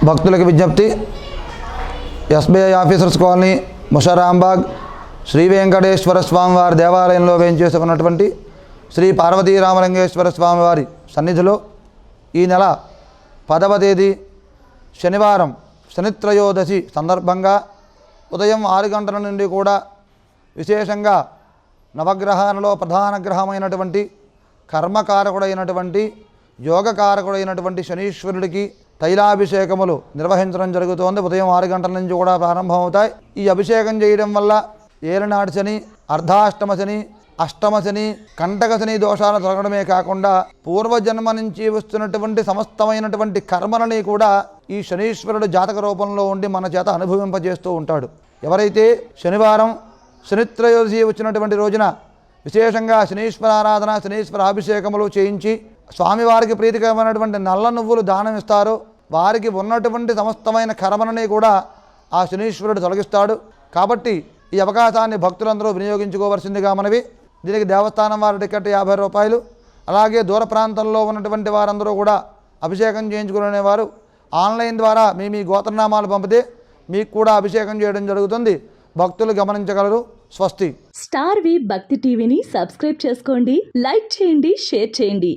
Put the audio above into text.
భక్తులకు విజ్ఞప్తి, SBI officers colony, Musarambagh, Sri Venkateswara స్వామివారి దేవాలయంలో వేయించేసుకున్నటువంటి శ్రీ పార్వతీరామలింగేశ్వర స్వామివారి సన్నిధిలో ఈ నెల 10వ తేదీ శనివారం శనిత్రయోదశి సందర్భంగా ఉదయం 6 గంటల నుండి కూడా విశేషంగా నవగ్రహాలలో ప్రధాన గ్రహమైనటువంటి కర్మకారకుడైనటువంటి యోగకారకుడైనటువంటి శనీశ్వరుడికి తైలాభిషేకములు నిర్వహించడం జరుగుతోంది. ఉదయం 6 గంటల నుంచి కూడా ప్రారంభమవుతాయి. ఈ అభిషేకం చేయడం వల్ల ఏలనాటి శని, అర్ధాష్టమ శని, అష్టమ శని, కంటక శని దోషాలు తొలగడమే కాకుండా పూర్వజన్మ నుంచి వస్తున్నటువంటి సమస్తమైనటువంటి కర్మలని కూడా ఈ శనీశ్వరుడు జాతక రూపంలో ఉండి మన చేత అనుభవింపజేస్తూ ఉంటాడు. ఎవరైతే శనివారం శనిత్రయోదశి వచ్చినటువంటి రోజున విశేషంగా శనీశ్వర ఆరాధన, శనీశ్వర అభిషేకములు చేయించి స్వామివారికి ప్రీతికరమైనటువంటి నల్ల నువ్వులు దానం ఇస్తారో వారికి ఉన్నటువంటి సమస్తమైన కర్మలని కూడా ఆ శనీశ్వరుడు తొలగిస్తాడు. కాబట్టి ఈ అవకాశాన్ని భక్తులందరూ వినియోగించుకోవలసిందిగా మనవి. దీనికి దేవస్థానం వారి టికెట్ 50 రూపాయలు. అలాగే దూర ప్రాంతంలో ఉన్నటువంటి వారందరూ కూడా అభిషేకం చేయించుకునేవారు ఆన్లైన్ ద్వారా మీ గోత్రనామాలు పంపితే మీకు కూడా అభిషేకం చేయడం జరుగుతుంది. భక్తులు గమనించగలరు. స్వస్తి. స్టార్ వి భక్తి టీవీని సబ్స్క్రైబ్ చేసుకోండి, లైక్ చేయండి, షేర్ చేయండి.